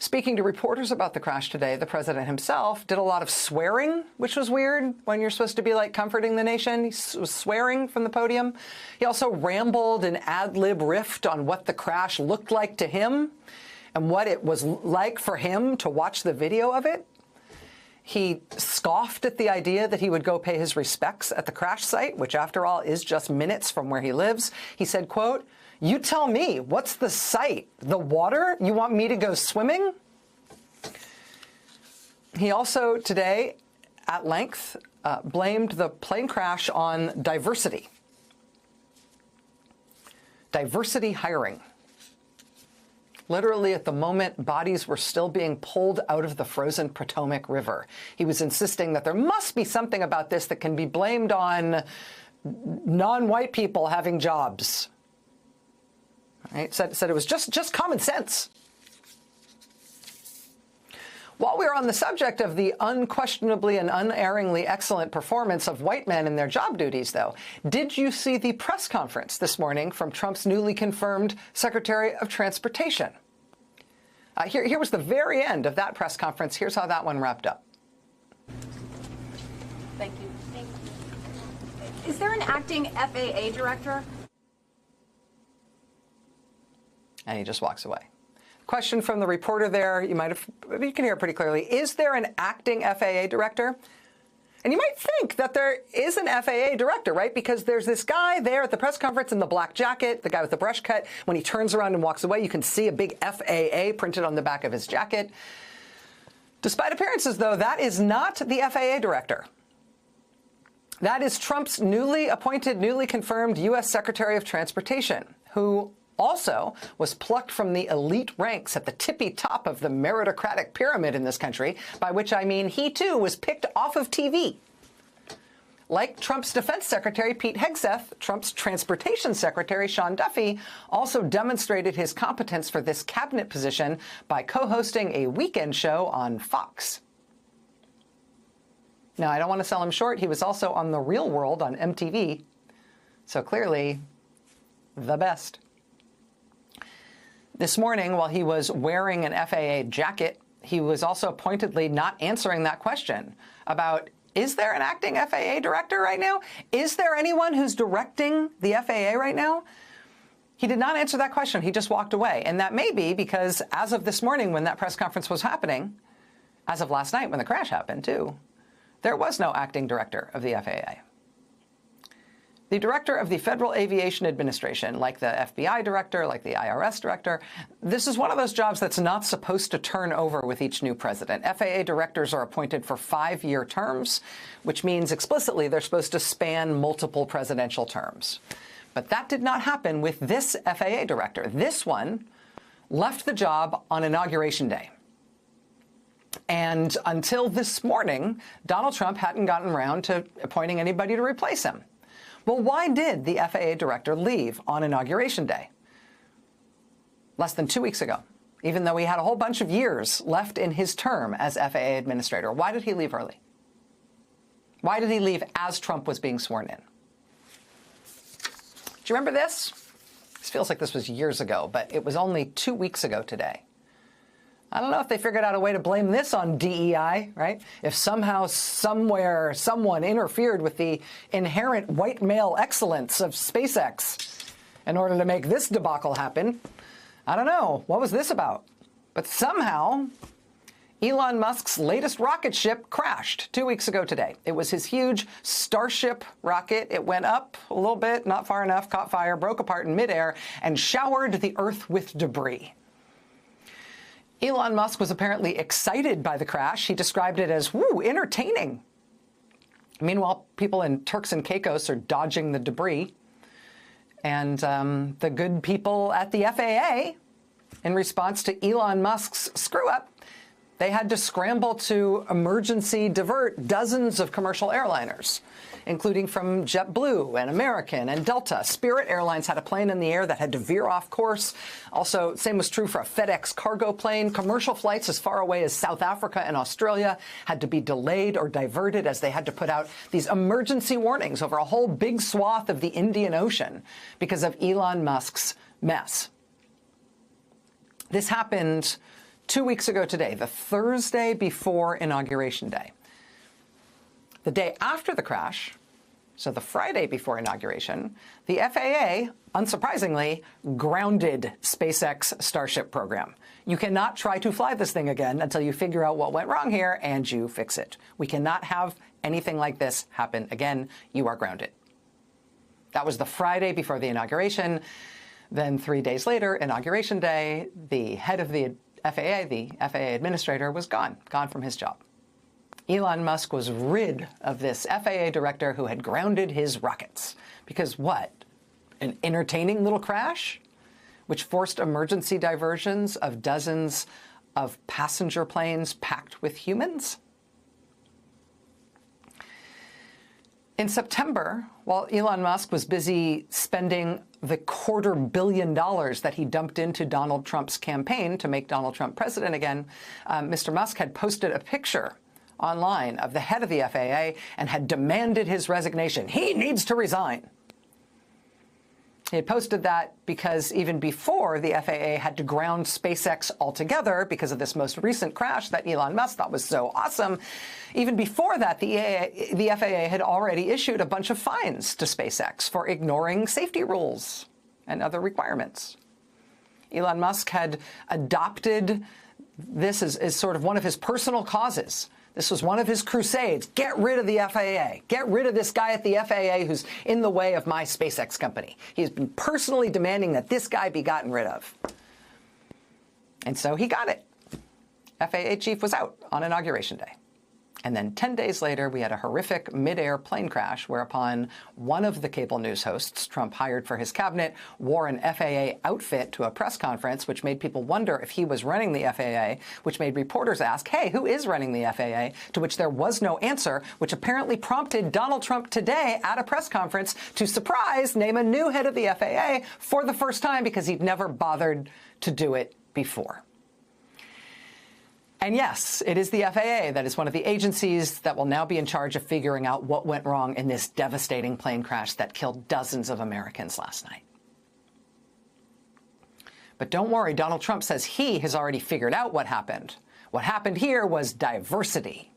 Speaking to reporters about the crash today, the president himself did a lot of swearing, which was weird when you're supposed to be like comforting the nation. He was swearing from the podium. He also rambled and ad-lib riffed on what the crash looked like to him and what it was like for him to watch the video of it. He scoffed at the idea that he would go pay his respects at the crash site, which after all is just minutes from where he lives. He said, quote, "You tell me, what's the site? The water? You want me to go swimming?" He also today, at length, blamed the plane crash on diversity. Diversity hiring. Literally, at the moment, bodies were still being pulled out of the frozen Potomac River. He was insisting that there must be something about this that can be blamed on non-white people having jobs. Right? Said it was just common sense. While we're on the subject of the unquestionably and unerringly excellent performance of white men in their job duties, though, did you see the press conference this morning from Trump's newly confirmed Secretary of Transportation? Here was the very end of that press conference. Here's how that one wrapped up. Thank you. Thank you. Is there an acting FAA director? And he just walks away. Question from the reporter there, you can hear it pretty clearly. Is there an acting FAA director? And you might think that there is an FAA director, right? Because there's this guy there at the press conference in the black jacket, the guy with the brush cut. When he turns around and walks away, you can see a big FAA printed on the back of his jacket. Despite appearances, though, that is not the FAA director. That is Trump's newly appointed, newly confirmed U.S. Secretary of Transportation, who also was plucked from the elite ranks at the tippy top of the meritocratic pyramid in this country, by which I mean he, too, was picked off of TV. Like Trump's defense secretary, Pete Hegseth, Trump's transportation secretary, Sean Duffy, also demonstrated his competence for this cabinet position by co-hosting a weekend show on Fox. Now, I don't want to sell him short. He was also on The Real World on MTV. So clearly, the best. This morning, while he was wearing an FAA jacket, he was also pointedly not answering that question about, is there an acting FAA director right now? Is there anyone who's directing the FAA right now? He did not answer that question. He just walked away. And that may be because as of this morning when that press conference was happening, as of last night when the crash happened too, there was no acting director of the FAA. The director of the Federal Aviation Administration, like the FBI director, like the IRS director, this is one of those jobs that's not supposed to turn over with each new president. FAA directors are appointed for 5-year terms, which means explicitly they're supposed to span multiple presidential terms. But that did not happen with this FAA director. This one left the job on Inauguration Day. And until this morning, Donald Trump hadn't gotten around to appointing anybody to replace him. Well, why did the FAA director leave on Inauguration Day? Less than 2 weeks ago, even though he had a whole bunch of years left in his term as FAA administrator. Why did he leave early? Why did he leave as Trump was being sworn in? Do you remember this? This feels like this was years ago, but it was only 2 weeks ago today. I don't know if they figured out a way to blame this on DEI, right? If somehow, somewhere, someone interfered with the inherent white male excellence of SpaceX in order to make this debacle happen. I don't know. What was this about? But somehow, Elon Musk's latest rocket ship crashed 2 weeks ago today. It was his huge Starship rocket. It went up a little bit, not far enough, caught fire, broke apart in midair, and showered the Earth with debris. Elon Musk was apparently excited by the crash. He described it as, woo, entertaining. Meanwhile, people in Turks and Caicos are dodging the debris. And the good people at the FAA, in response to Elon Musk's screw-up, they had to scramble to emergency divert dozens of commercial airliners, including from JetBlue and American and Delta. Spirit Airlines had a plane in the air that had to veer off course. Also, same was true for a FedEx cargo plane. Commercial flights as far away as South Africa and Australia had to be delayed or diverted as they had to put out these emergency warnings over a whole big swath of the Indian Ocean because of Elon Musk's mess. This happened 2 weeks ago today, the Thursday before Inauguration Day. The day after the crash, so the Friday before inauguration, the FAA, unsurprisingly, grounded SpaceX Starship program. You cannot try to fly this thing again until you figure out what went wrong here and you fix it. We cannot have anything like this happen again. You are grounded. That was the Friday before the inauguration. Then 3 days later, Inauguration Day, the head of the FAA administrator, was gone from his job. Elon Musk was rid of this FAA director who had grounded his rockets. Because what? An entertaining little crash? Which forced emergency diversions of dozens of passenger planes packed with humans? In September, while Elon Musk was busy spending the $250 million that he dumped into Donald Trump's campaign to make Donald Trump president again, Mr. Musk had posted a picture online of the head of the FAA and had demanded his resignation. He needs to resign. He had posted that because even before the FAA had to ground SpaceX altogether because of this most recent crash that Elon Musk thought was so awesome, even before that, the FAA had already issued a bunch of fines to SpaceX for ignoring safety rules and other requirements. Elon Musk had adopted this as sort of one of his personal causes. This was one of his crusades. Get rid of the FAA. Get rid of this guy at the FAA who's in the way of my SpaceX company. He's been personally demanding that this guy be gotten rid of. And so he got it. FAA chief was out on Inauguration Day. And then 10 days later, we had a horrific mid-air plane crash whereupon one of the cable news hosts Trump hired for his cabinet wore an FAA outfit to a press conference, which made people wonder if he was running the FAA, which made reporters ask, hey, who is running the FAA? To which there was no answer, which apparently prompted Donald Trump today at a press conference to, surprise, name a new head of the FAA for the first time because he'd never bothered to do it before. And yes, it is the FAA that is one of the agencies that will now be in charge of figuring out what went wrong in this devastating plane crash that killed dozens of Americans last night. But don't worry, Donald Trump says he has already figured out what happened. What happened here was diversity.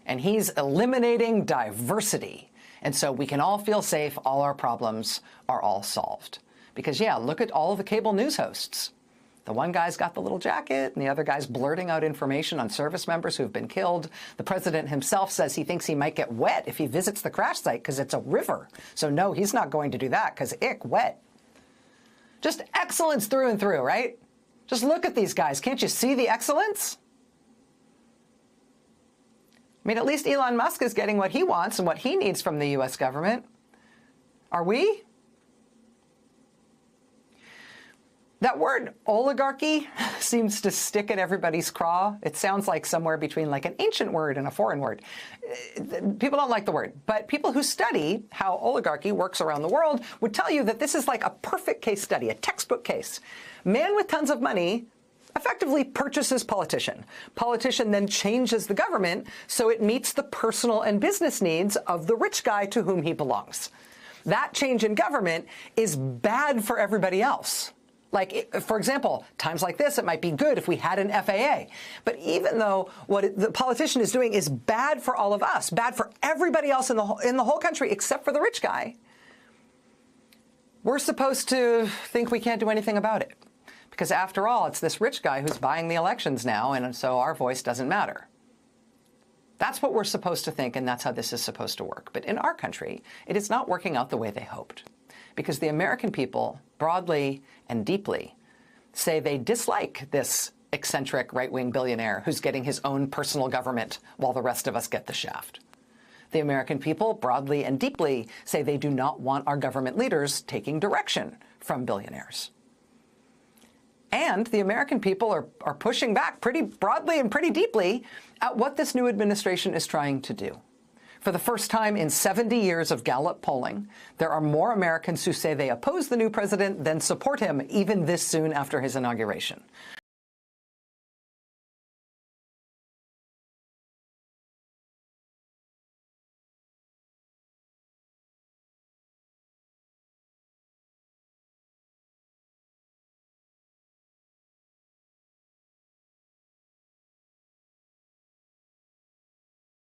And he's eliminating diversity. And so we can all feel safe, all our problems are all solved. Because yeah, look at all the cable news hosts. The one guy's got the little jacket, and the other guy's blurting out information on service members who've been killed. The president himself says he thinks he might get wet if he visits the crash site because it's a river. So no, he's not going to do that because wet. Just excellence through and through, right? Just look at these guys. Can't you see the excellence? I mean, at least Elon Musk is getting what he wants and what he needs from the U.S. government. Are we? That word oligarchy seems to stick in everybody's craw. It sounds like somewhere between like an ancient word and a foreign word. People don't like the word, but people who study how oligarchy works around the world would tell you that this is like a perfect case study, a textbook case. Man with tons of money effectively purchases politician. Politician then changes the government so it meets the personal and business needs of the rich guy to whom he belongs. That change in government is bad for everybody else. Like, for example, times like this, it might be good if we had an FAA. But even though what the politician is doing is bad for all of us, bad for everybody else in the whole country except for the rich guy, we're supposed to think we can't do anything about it. Because after all, it's this rich guy who's buying the elections now, and so our voice doesn't matter. That's what we're supposed to think, and that's how this is supposed to work. But in our country, it is not working out the way they hoped. Because the American people, broadly and deeply, say they dislike this eccentric right-wing billionaire who's getting his own personal government while the rest of us get the shaft. The American people, broadly and deeply, say they do not want our government leaders taking direction from billionaires. And the American people are pushing back pretty broadly and pretty deeply at what this new administration is trying to do. For the first time in 70 years of Gallup polling, there are more Americans who say they oppose the new president than support him even this soon after his inauguration.